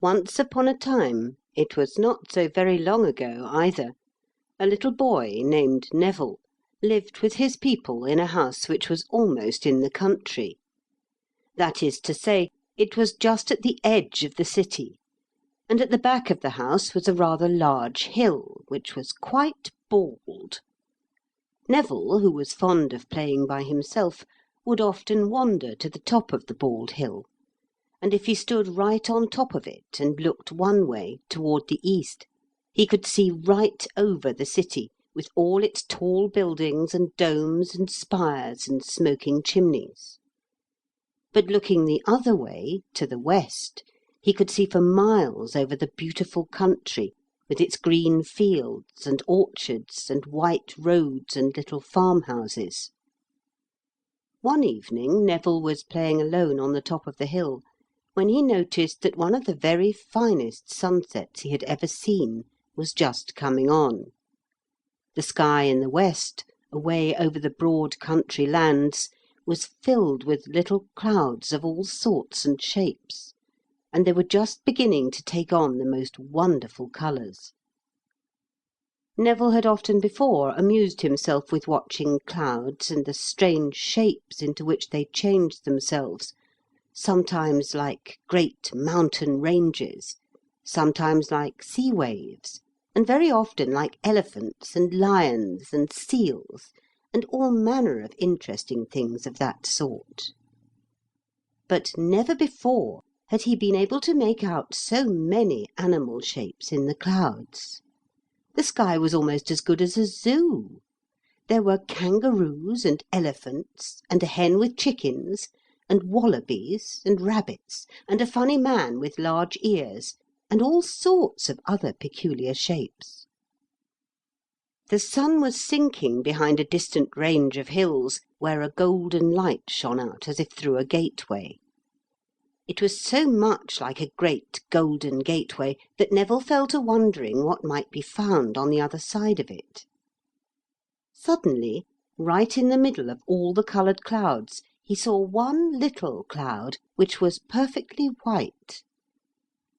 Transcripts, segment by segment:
Once upon a time, it was not so very long ago either, a little boy named Neville lived with his people in a house which was almost in the country. That is to say, it was just at the edge of the city, and at the back of the house was a rather large hill, which was quite bald. Neville, who was fond of playing by himself, would often wander to the top of the bald hill, and if he stood right on top of it and looked one way, toward the east, he could see right over the city, with all its tall buildings and domes and spires and smoking chimneys. But looking the other way, to the west, he could see for miles over the beautiful country, with its green fields and orchards and white roads and little farmhouses. One evening Neville was playing alone on the top of the hill, when he noticed that one of the very finest sunsets he had ever seen was just coming on. The sky in the west, away over the broad country lands, was filled with little clouds of all sorts and shapes, and they were just beginning to take on the most wonderful colours. Neville had often before amused himself with watching clouds and the strange shapes into which they changed themselves, sometimes like great mountain ranges, sometimes like sea waves, and very often like elephants and lions and seals, and all manner of interesting things of that sort. But never before had he been able to make out so many animal shapes in the clouds. The sky was almost as good as a zoo. There were kangaroos and elephants, and a hen with chickens, and wallabies and rabbits, and a funny man with large ears, and all sorts of other peculiar shapes. The sun was sinking behind a distant range of hills, where a golden light shone out as if through a gateway. It was so much like a great golden gateway that Neville fell to wondering what might be found on the other side of it. Suddenly, right in the middle of all the coloured clouds, he saw one little cloud which was perfectly white.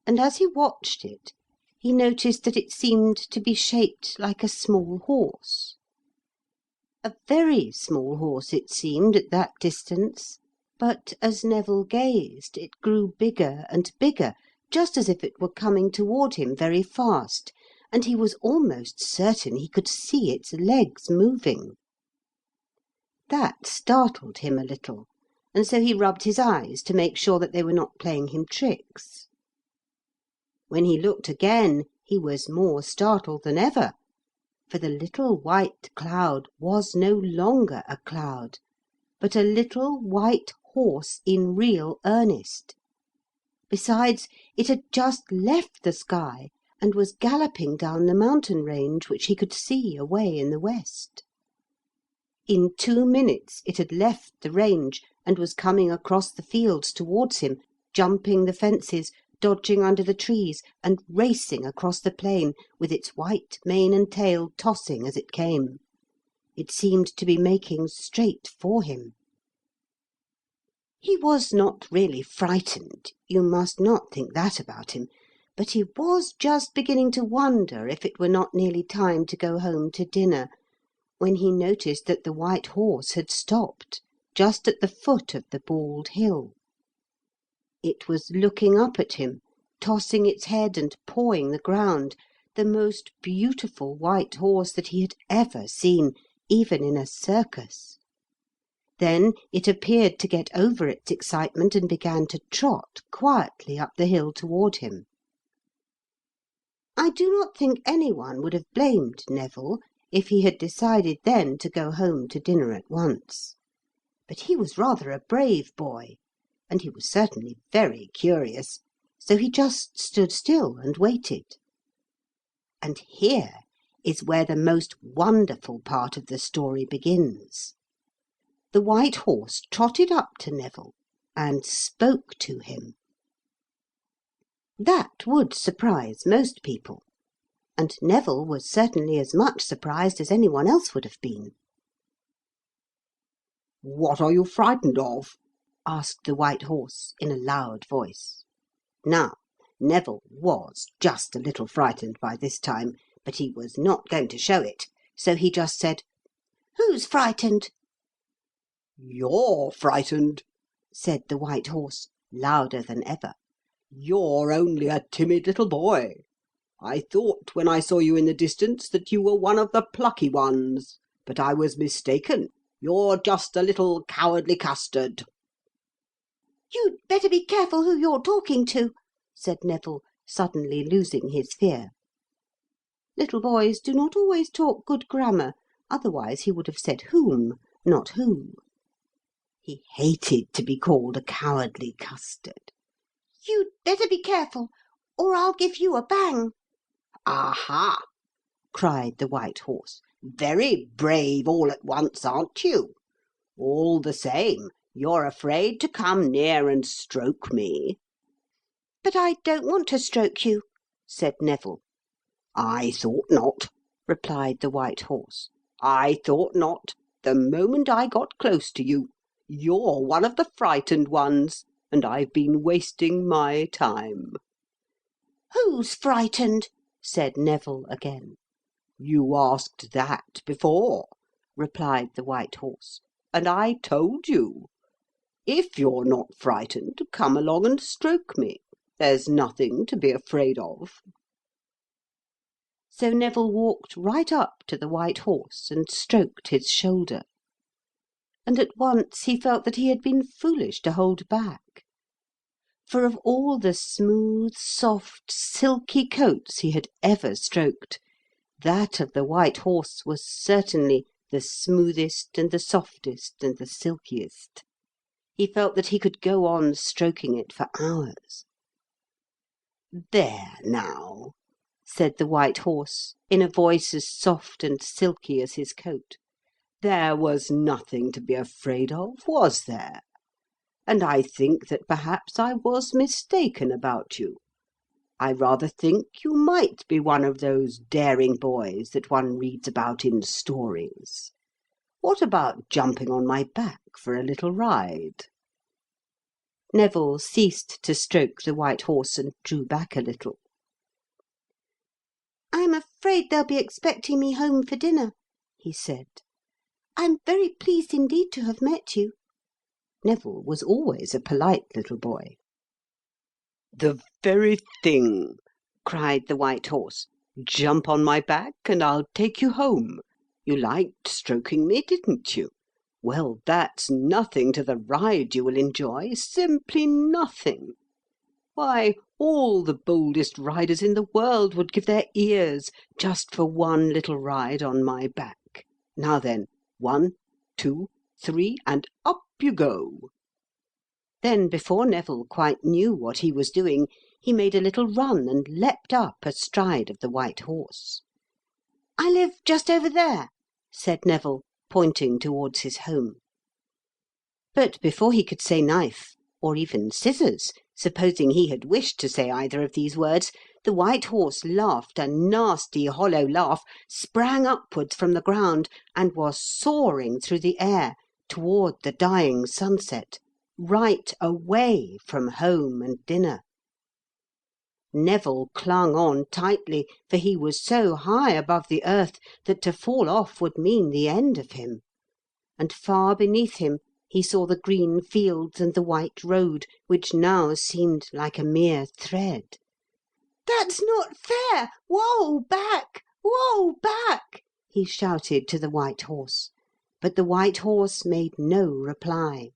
And as he watched it, he noticed that it seemed to be shaped like a small horse. A very small horse it seemed at that distance, but as Neville gazed it grew bigger and bigger, just as if it were coming toward him very fast, and he was almost certain he could see its legs moving. That startled him a little, and so he rubbed his eyes to make sure that they were not playing him tricks. When he looked again, he was more startled than ever, for the little white cloud was no longer a cloud, but a little white horse in real earnest. Besides, it had just left the sky and was galloping down the mountain range which he could see away in the west. In 2 minutes it had left the range and was coming across the fields towards him, jumping the fences, dodging under the trees, and racing across the plain, with its white mane and tail tossing as it came. It seemed to be making straight for him. He was not really frightened, you must not think that about him, but he was just beginning to wonder if it were not nearly time to go home to dinner, when he noticed that the white horse had stopped, just at the foot of the bald hill. It was looking up at him, tossing its head and pawing the ground, the most beautiful white horse that he had ever seen, even in a circus. Then it appeared to get over its excitement and began to trot quietly up the hill toward him. I do not think any one would have blamed Neville if he had decided then to go home to dinner at once. But he was rather a brave boy, and he was certainly very curious, so he just stood still and waited. And here is where the most wonderful part of the story begins. The white horse trotted up to Neville and spoke to him. That would surprise most people, and Neville was certainly as much surprised as any one else would have been. "What are you frightened of?" asked the white horse in a loud voice. Now, Neville was just a little frightened by this time, but he was not going to show it, so he just said, "Who's frightened?" "You're frightened," said the white horse, louder than ever. "You're only a timid little boy. I thought when I saw you in the distance that you were one of the plucky ones, but I was mistaken. You're just a little cowardly custard." "You'd better be careful who you're talking to," said Neville, suddenly losing his fear. Little boys do not always talk good grammar, otherwise he would have said whom, not who. He hated to be called a cowardly custard. "You'd better be careful, or I'll give you a bang." "Aha!" cried the white horse. "Very brave all at once, aren't you? All the same, you're afraid to come near and stroke me." "But I don't want to stroke you," said Neville. "I thought not," replied the white horse. "I thought not. The moment I got close to you. You're one of the frightened ones, and I've been wasting my time." "Who's frightened?" said Neville again. "You asked that before," replied the white horse, "and I told you. If you're not frightened, come along and stroke me. There's nothing to be afraid of." So Neville walked right up to the white horse and stroked his shoulder. And at once he felt that he had been foolish to hold back. For of all the smooth, soft, silky coats he had ever stroked, that of the white horse was certainly the smoothest and the softest and the silkiest. He felt that he could go on stroking it for hours. "There now," said the white horse, in a voice as soft and silky as his coat. "There was nothing to be afraid of, was there? And I think that perhaps I was mistaken about you. I rather think you might be one of those daring boys that one reads about in stories. What about jumping on my back for a little ride?" Neville ceased to stroke the white horse and drew back a little. "I'm afraid they'll be expecting me home for dinner," he said. "I'm very pleased indeed to have met you." Neville was always a polite little boy. "The very thing!" cried the white horse. "Jump on my back and I'll take you home. You liked stroking me, didn't you? Well, that's nothing to the ride you will enjoy, simply nothing. Why, all the boldest riders in the world would give their ears just for one little ride on my back. Now then, 1, 2, 3, and up you go." Then, before Neville quite knew what he was doing, he made a little run and leapt up astride of the white horse. "I live just over there," said Neville, pointing towards his home. But before he could say knife, or even scissors, supposing he had wished to say either of these words, the white horse laughed a nasty hollow laugh, sprang upwards from the ground, and was soaring through the air toward the dying sunset, right away from home and dinner. Neville clung on tightly, for he was so high above the earth that to fall off would mean the end of him. And far beneath him he saw the green fields and the white road, which now seemed like a mere thread. "That's not fair! Whoa back! Whoa back!" he shouted to the white horse. But the white horse made no reply.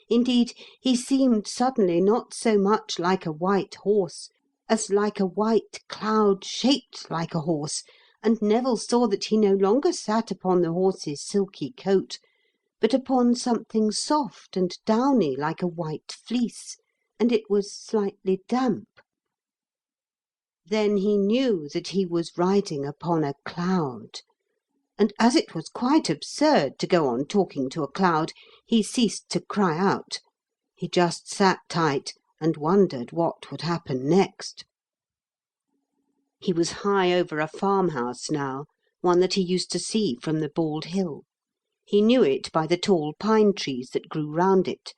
Indeed, he seemed suddenly not so much like a white horse as like a white cloud shaped like a horse, and Neville saw that he no longer sat upon the horse's silky coat, but upon something soft and downy like a white fleece, and it was slightly damp. Then he knew that he was riding upon a cloud, and as it was quite absurd to go on talking to a cloud, he ceased to cry out. He just sat tight and wondered what would happen next. He was high over a farmhouse now, one that he used to see from the Bald Hill. He knew it by the tall pine trees that grew round it,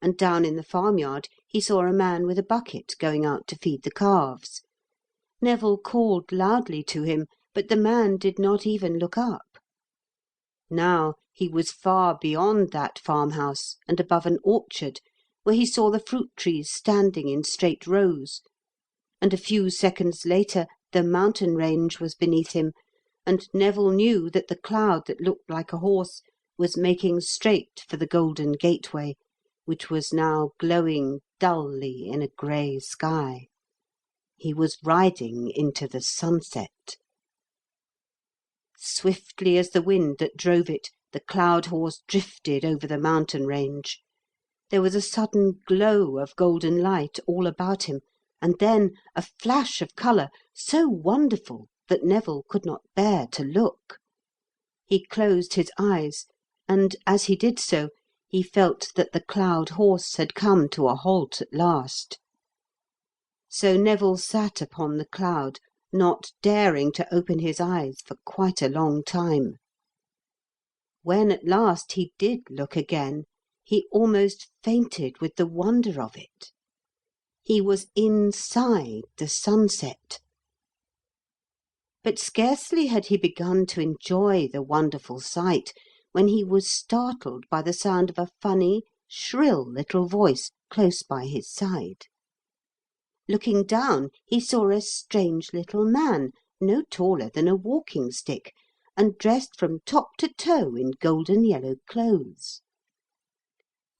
and down in the farmyard he saw a man with a bucket going out to feed the calves. Neville called loudly to him, but the man did not even look up. Now he was far beyond that farmhouse and above an orchard, where he saw the fruit trees standing in straight rows, and a few seconds later the mountain range was beneath him, and Neville knew that the cloud that looked like a horse was making straight for the Golden Gateway, which was now glowing dully in a grey sky. He was riding into the sunset. Swiftly as the wind that drove it, the cloud horse drifted over the mountain range. There was a sudden glow of golden light all about him, and then a flash of colour so wonderful that Neville could not bear to look. He closed his eyes, and as he did so, he felt that the cloud horse had come to a halt at last. So Neville sat upon the cloud, not daring to open his eyes for quite a long time. When at last he did look again, he almost fainted with the wonder of it. He was inside the sunset. But scarcely had he begun to enjoy the wonderful sight when he was startled by the sound of a funny, shrill little voice close by his side. Looking down, he saw a strange little man, no taller than a walking stick, and dressed from top to toe in golden yellow clothes.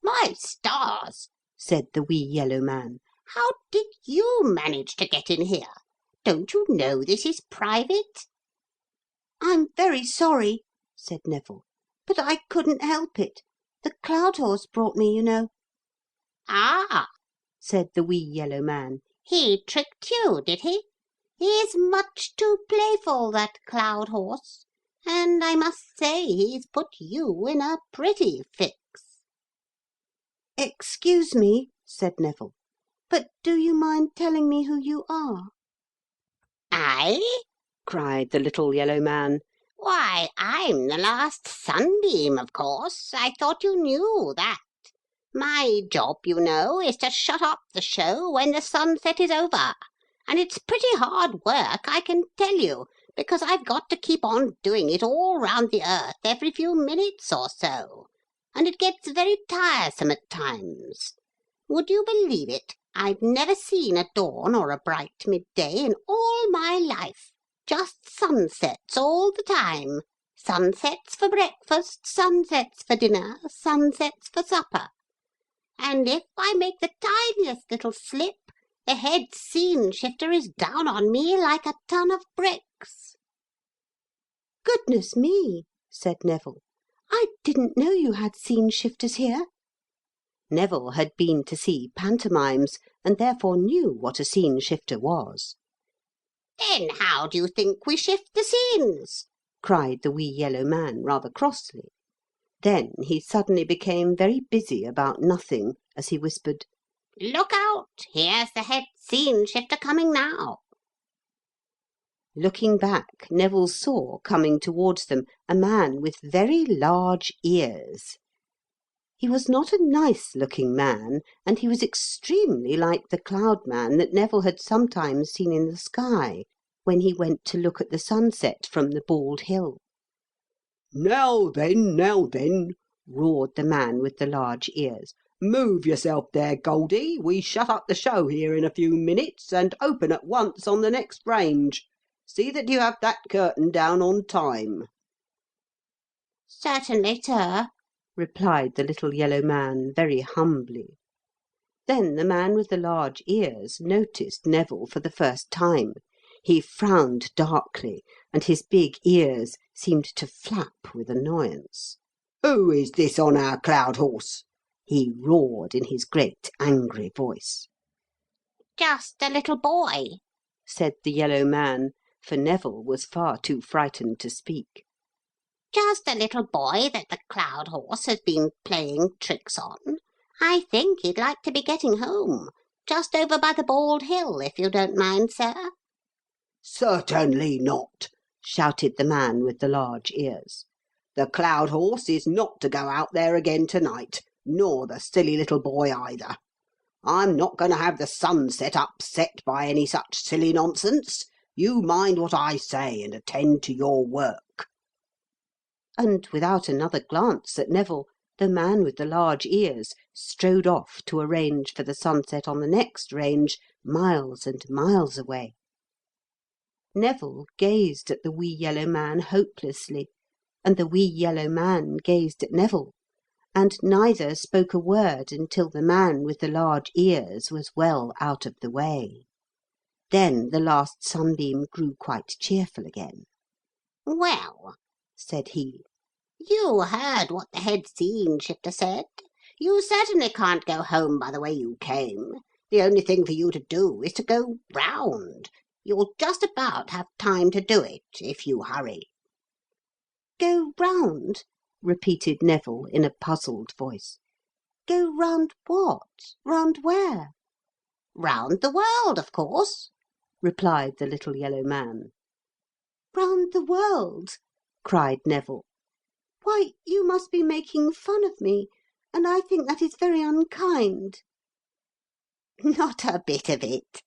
"My stars!" said the wee yellow man. "How did you manage to get in here? Don't you know this is private?" "I'm very sorry," said Neville, "but I couldn't help it. The cloud horse brought me, you know." "Ah," said the wee yellow man. "He tricked you, did he? He's much too playful, that cloud horse, and I must say he's put you in a pretty fix." "Excuse me," said Neville, "but do you mind telling me who you are?" "I?" cried the little yellow man. "Why, I'm the last sunbeam, of course. I thought you knew that. My job, you know, is to shut up the show when the sunset is over. And it's pretty hard work, I can tell you, because I've got to keep on doing it all round the earth every few minutes or so. And it gets very tiresome at times. Would you believe it? I've never seen a dawn or a bright midday in all my life. Just sunsets all the time. Sunsets for breakfast, sunsets for dinner, sunsets for supper. And if I make the tiniest little slip, the head scene shifter is down on me like a ton of bricks." "Goodness me," said Neville. "I didn't know you had scene shifters here." Neville had been to see pantomimes, and therefore knew what a scene shifter was. "Then how do you think we shift the scenes?" cried the wee yellow man rather crossly. Then he suddenly became very busy about nothing, as he whispered, "Look out! Here's the head scene shifter coming now." Looking back, Neville saw coming towards them a man with very large ears. He was not a nice-looking man, and he was extremely like the cloud man that Neville had sometimes seen in the sky when he went to look at the sunset from the bald hill. Now then," roared the man with the large ears. "Move yourself there, Goldie. We shut up the show here in a few minutes and open at once on the next range. See that you have that curtain down on time." "Certainly, sir," replied the little yellow man very humbly. Then the man with the large ears noticed Neville for the first time. He frowned darkly, and his big ears seemed to flap with annoyance. "Who is this on our cloud horse?" he roared in his great angry voice. "Just a little boy," said the yellow man, for Neville was far too frightened to speak. "Just a little boy that the cloud horse has been playing tricks on. I think he'd like to be getting home. Just over by the bald hill, if you don't mind, sir." "Certainly not," shouted the man with the large ears. "The cloud horse is not to go out there again tonight, nor the silly little boy either. I'm not going to have the sunset upset by any such silly nonsense. You mind what I say and attend to your work." And without another glance at Neville, the man with the large ears strode off to arrange for the sunset on the next range, miles and miles away. Neville gazed at the wee yellow man hopelessly, and the wee yellow man gazed at Neville, and neither spoke a word until the man with the large ears was well out of the way. Then the last sunbeam grew quite cheerful again. "Well," said he, "you heard what the head scene shifter said. You certainly can't go home by the way you came. The only thing for you to do is to go round. You'll just about have time to do it, if you hurry." "Go round?" repeated Neville in a puzzled voice. "Go round what? Round where?" "Round the world, of course," replied the little yellow man. "Round the world?" cried Neville. "Why, you must be making fun of me, and I think that is very unkind." "Not a bit of it,"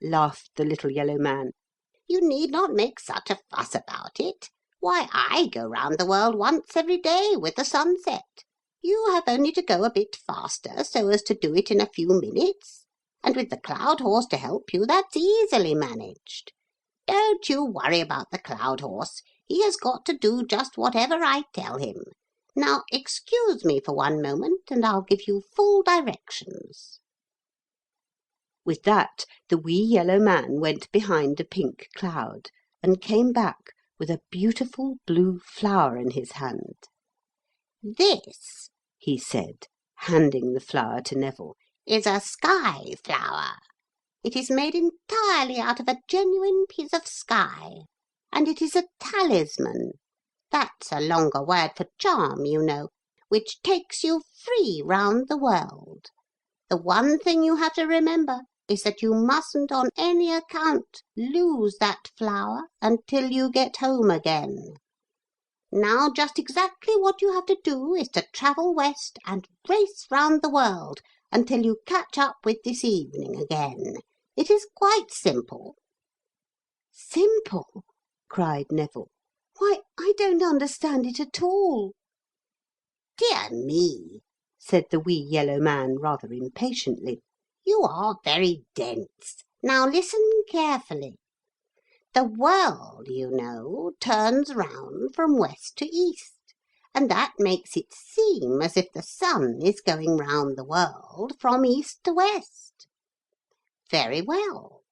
laughed the little yellow man. "You need not make such a fuss about it. Why, I go round the world once every day with the sunset. You have only to go a bit faster so as to do it in a few minutes, and with the cloud horse to help you, that's easily managed. Don't you worry about the cloud horse. He has got to do just whatever I tell him. Now excuse me for one moment, and I'll give you full directions." With that, the wee yellow man went behind a pink cloud, and came back with a beautiful blue flower in his hand. "This," he said, handing the flower to Neville, "is a sky flower. It is made entirely out of a genuine piece of sky, and it is a talisman. That's a longer word for charm, you know, which takes you free round the world. The one thing you have to remember is that you mustn't on any account lose that flower until you get home again. Now just exactly what you have to do is to travel west and race round the world until you catch up with this evening again. It is quite simple." "Simple?" cried Neville. "Why, I don't understand it at all." "Dear me," said the wee yellow man rather impatiently. "You are very dense. Now listen carefully. The world, you know, turns round from west to east, and that makes it seem as if the sun is going round the world from east to west. Very well.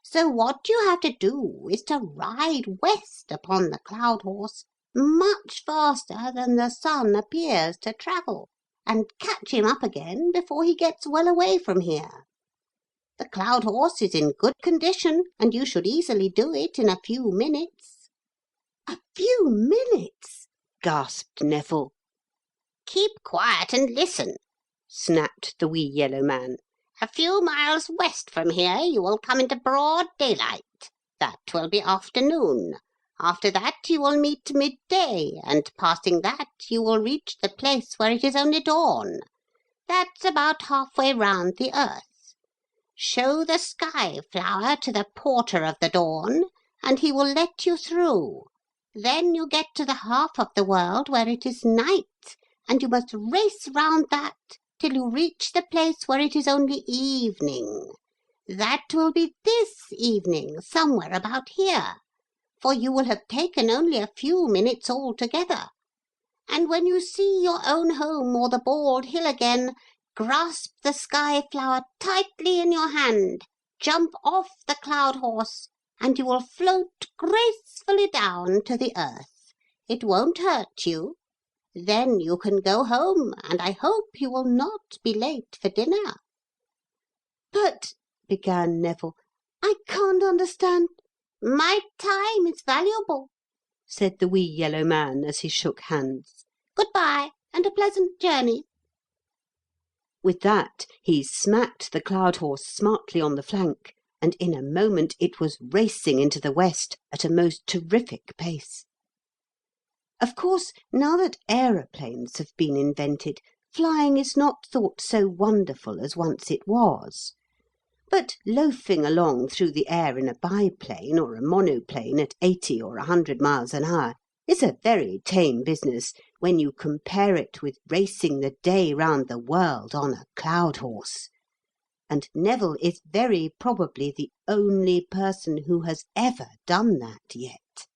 So what you have to do is to ride west upon the cloud horse much faster than the sun appears to travel, and catch him up again before he gets well away from here. The cloud horse is in good condition, and you should easily do it in a few minutes." "A few minutes!" gasped Neville. "Keep quiet and listen," snapped the wee yellow man. "A few miles west from here you will come into broad daylight. That will be afternoon. After that you will meet midday, and passing that you will reach the place where it is only dawn. That's about halfway round the earth. Show the sky flower to the porter of the dawn, and he will let you through. Then you get to the half of the world where it is night, and you must race round that till you reach the place where it is only evening. That will be this evening, somewhere about here, for you will have taken only a few minutes altogether. And when you see your own home or the bald hill again, grasp the sky flower tightly in your hand, jump off the cloud horse, and you will float gracefully down to the earth. It won't hurt you. Then you can go home, and I hope you will not be late for dinner." "But," began Neville, "I can't understand—" "My time is valuable," said the wee yellow man as he shook hands. "Good-bye, and a pleasant journey." With that he smacked the cloud horse smartly on the flank, and in a moment it was racing into the west at a most terrific pace. Of course, now that aeroplanes have been invented, flying is not thought so wonderful as once it was. But loafing along through the air in a biplane or a monoplane at 80 or 100 miles an hour is a very tame business when you compare it with racing the day round the world on a cloud horse. And Neville is very probably the only person who has ever done that yet.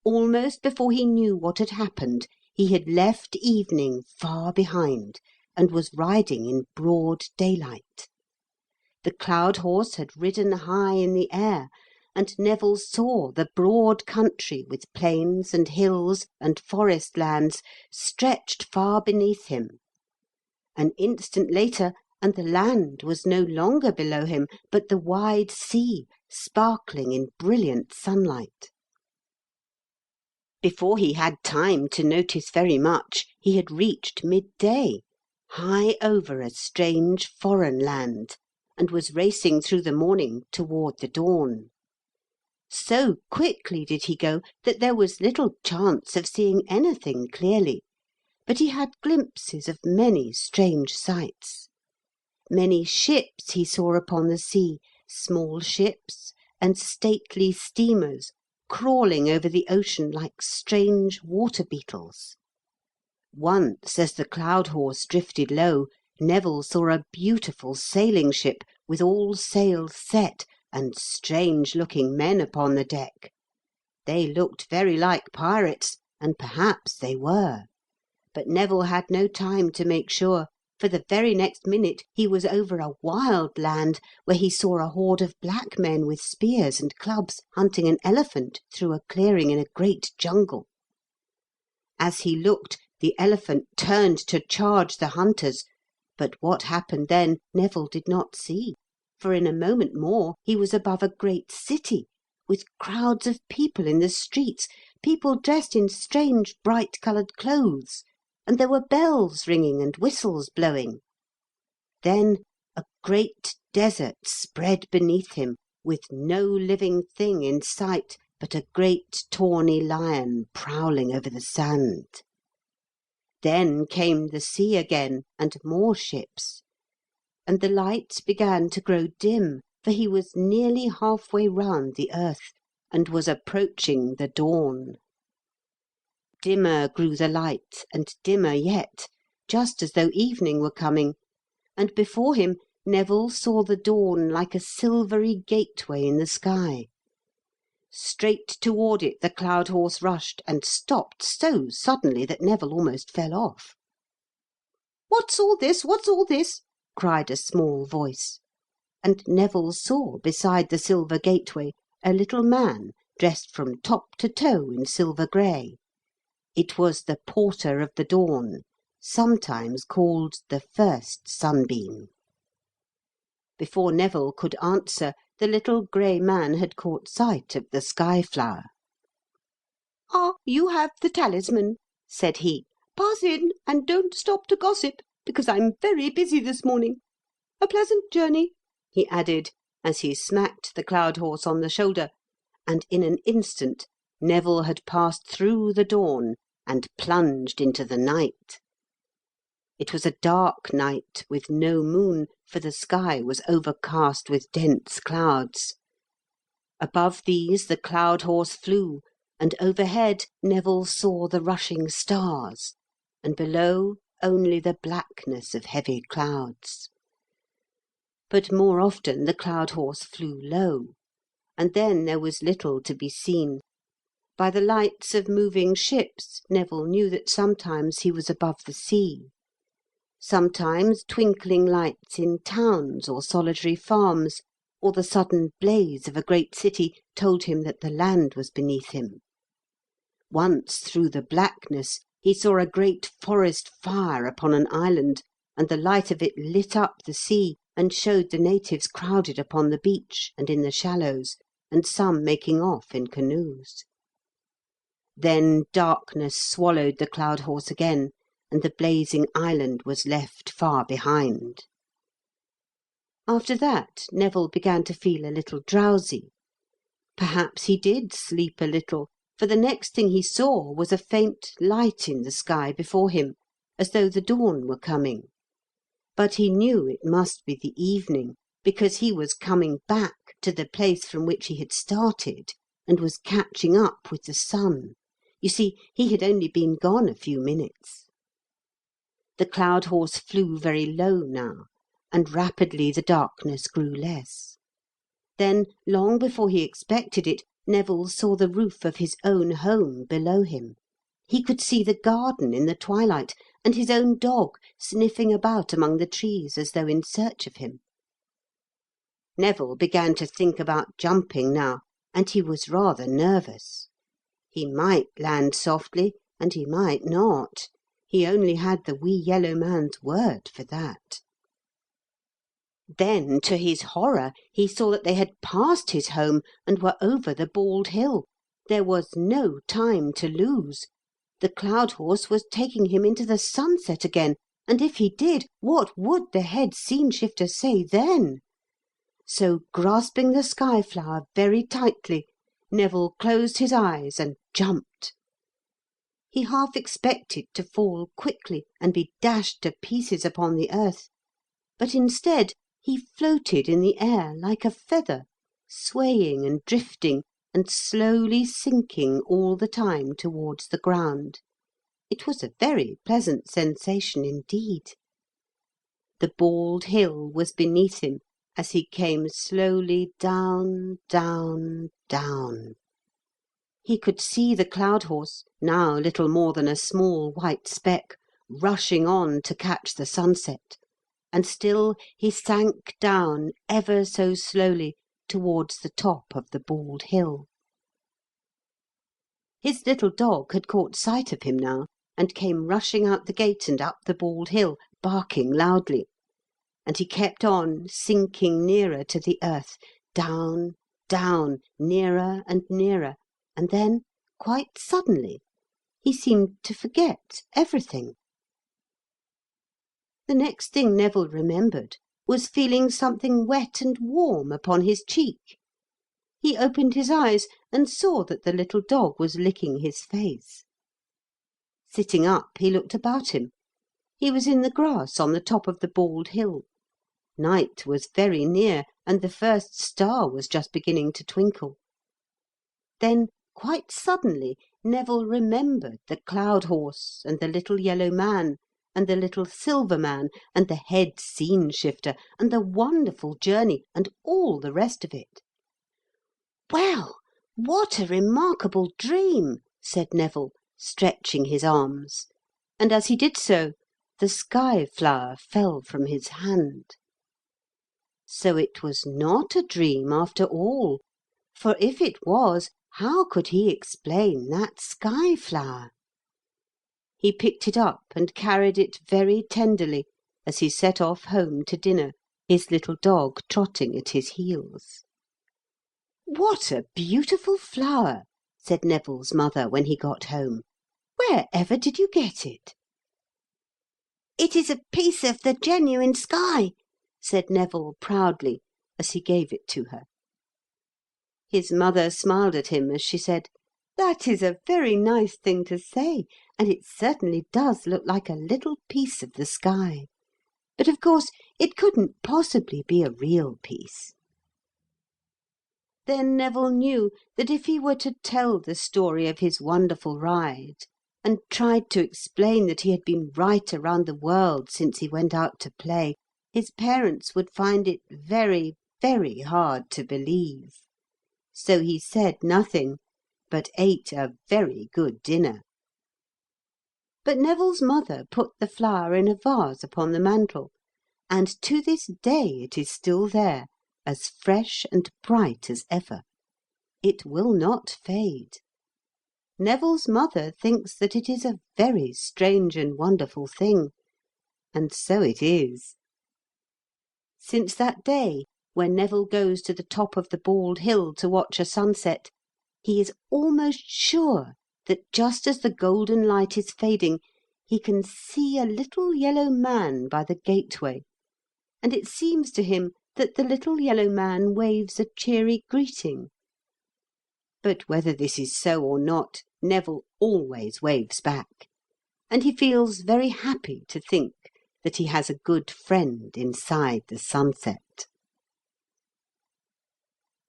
Almost before he knew what had happened, he had left evening far behind and was riding in broad daylight. The cloud horse had ridden high in the air, and Neville saw the broad country with plains and hills and forest lands stretched far beneath him. An instant later, and the land was no longer below him, but the wide sea, sparkling in brilliant sunlight. Before he had time to notice very much, he had reached midday, high over a strange foreign land, and was racing through the morning toward the dawn. So quickly did he go that there was little chance of seeing anything clearly, but he had glimpses of many strange sights. Many ships he saw upon the sea, small ships and stately steamers, crawling over the ocean like strange water beetles. Once, as the cloud horse drifted low, Neville saw a beautiful sailing ship with all sails set and strange-looking men upon the deck. They looked very like pirates, and perhaps they were. But Neville had no time to make sure, for the very next minute he was over a wild land where he saw a horde of black men with spears and clubs hunting an elephant through a clearing in a great jungle. As he looked, the elephant turned to charge the hunters, but what happened then Neville did not see, for in a moment more he was above a great city, with crowds of people in the streets, people dressed in strange bright-coloured clothes, and there were bells ringing and whistles blowing. Then a great desert spread beneath him, with no living thing in sight but a great tawny lion prowling over the sand. Then came the sea again, and more ships. And the lights began to grow dim, for he was nearly halfway round the earth, and was approaching the dawn. Dimmer grew the light, and dimmer yet, just as though evening were coming, and before him Neville saw the dawn like a silvery gateway in the sky. Straight toward it the cloud horse rushed, and stopped so suddenly that Neville almost fell off. "What's all this? What's all this?" cried a small voice, and Neville saw beside the silver gateway a little man dressed from top to toe in silver grey. It was the porter of the dawn, sometimes called the first sunbeam. Before Neville could answer, the little grey man had caught sight of the sky-flower. "Ah, you have the talisman," said he. "Pass in, and don't stop to gossip, because I'm very busy this morning. A pleasant journey," he added, as he smacked the cloud horse on the shoulder, and in an instant Neville had passed through the dawn and plunged into the night. It was a dark night with no moon, for the sky was overcast with dense clouds. Above these the cloud horse flew, and overhead Neville saw the rushing stars, and below only the blackness of heavy clouds. But more often the cloud horse flew low, and then there was little to be seen. By the lights of moving ships Neville knew that sometimes he was above the sea. Sometimes twinkling lights in towns or solitary farms, or the sudden blaze of a great city told him that the land was beneath him. Once through the blackness he saw a great forest fire upon an island, and the light of it lit up the sea and showed the natives crowded upon the beach and in the shallows, and some making off in canoes. Then darkness swallowed the cloud horse again, and the blazing island was left far behind. After that Neville began to feel a little drowsy. Perhaps he did sleep a little, for the next thing he saw was a faint light in the sky before him, as though the dawn were coming. But he knew it must be the evening, because he was coming back to the place from which he had started, and was catching up with the sun. You see, he had only been gone a few minutes. The cloud horse flew very low now, and rapidly the darkness grew less. Then, long before he expected it, Neville saw the roof of his own home below him. He could see the garden in the twilight, and his own dog sniffing about among the trees as though in search of him. Neville began to think about jumping now, and he was rather nervous. He might land softly, and he might not. He only had the wee yellow man's word for that. Then, to his horror, he saw that they had passed his home and were over the bald hill. There was no time to lose. The cloud horse was taking him into the sunset again, and if he did, what would the head scene shifter say then? So, grasping the sky flower very tightly, Neville closed his eyes and jumped. He half expected to fall quickly and be dashed to pieces upon the earth, but instead he floated in the air like a feather, swaying and drifting and slowly sinking all the time towards the ground. It was a very pleasant sensation indeed. The bald hill was beneath him as he came slowly down, down, down. He could see the cloud horse, now little more than a small white speck, rushing on to catch the sunset, and still he sank down ever so slowly towards the top of the bald hill. His little dog had caught sight of him now, and came rushing out the gate and up the bald hill, barking loudly. And he kept on sinking nearer to the earth, down, down, nearer and nearer, and then, quite suddenly, he seemed to forget everything. The next thing Neville remembered was feeling something wet and warm upon his cheek. He opened his eyes and saw that the little dog was licking his face. Sitting up, he looked about him. He was in the grass on the top of the bald hill. Night was very near, and the first star was just beginning to twinkle. Then, quite suddenly, Neville remembered the cloud horse, and the little yellow man, and the little silver man, and the head scene shifter, and the wonderful journey, and all the rest of it. "Well, what a remarkable dream!" said Neville, stretching his arms, and as he did so, the sky flower fell from his hand. So it was not a dream after all, for if it was, how could he explain that sky flower? He picked it up and carried it very tenderly as he set off home to dinner, his little dog trotting at his heels. "What a beautiful flower!" said Neville's mother when he got home. "Wherever did you get it?" "It is a piece of the genuine sky," said Neville proudly, as he gave it to her. His mother smiled at him as she said, "That is a very nice thing to say, and it certainly does look like a little piece of the sky. But of course it couldn't possibly be a real piece." Then Neville knew that if he were to tell the story of his wonderful ride, and tried to explain that he had been right around the world since he went out to play, his parents would find it very, very hard to believe. So he said nothing, but ate a very good dinner. But Neville's mother put the flower in a vase upon the mantel, and to this day it is still there, as fresh and bright as ever. It will not fade. Neville's mother thinks that it is a very strange and wonderful thing, and so it is. Since that day, when Neville goes to the top of the bald hill to watch a sunset, he is almost sure that just as the golden light is fading, he can see a little yellow man by the gateway, and it seems to him that the little yellow man waves a cheery greeting. But whether this is so or not, Neville always waves back, and he feels very happy to think that he has a good friend inside the sunset.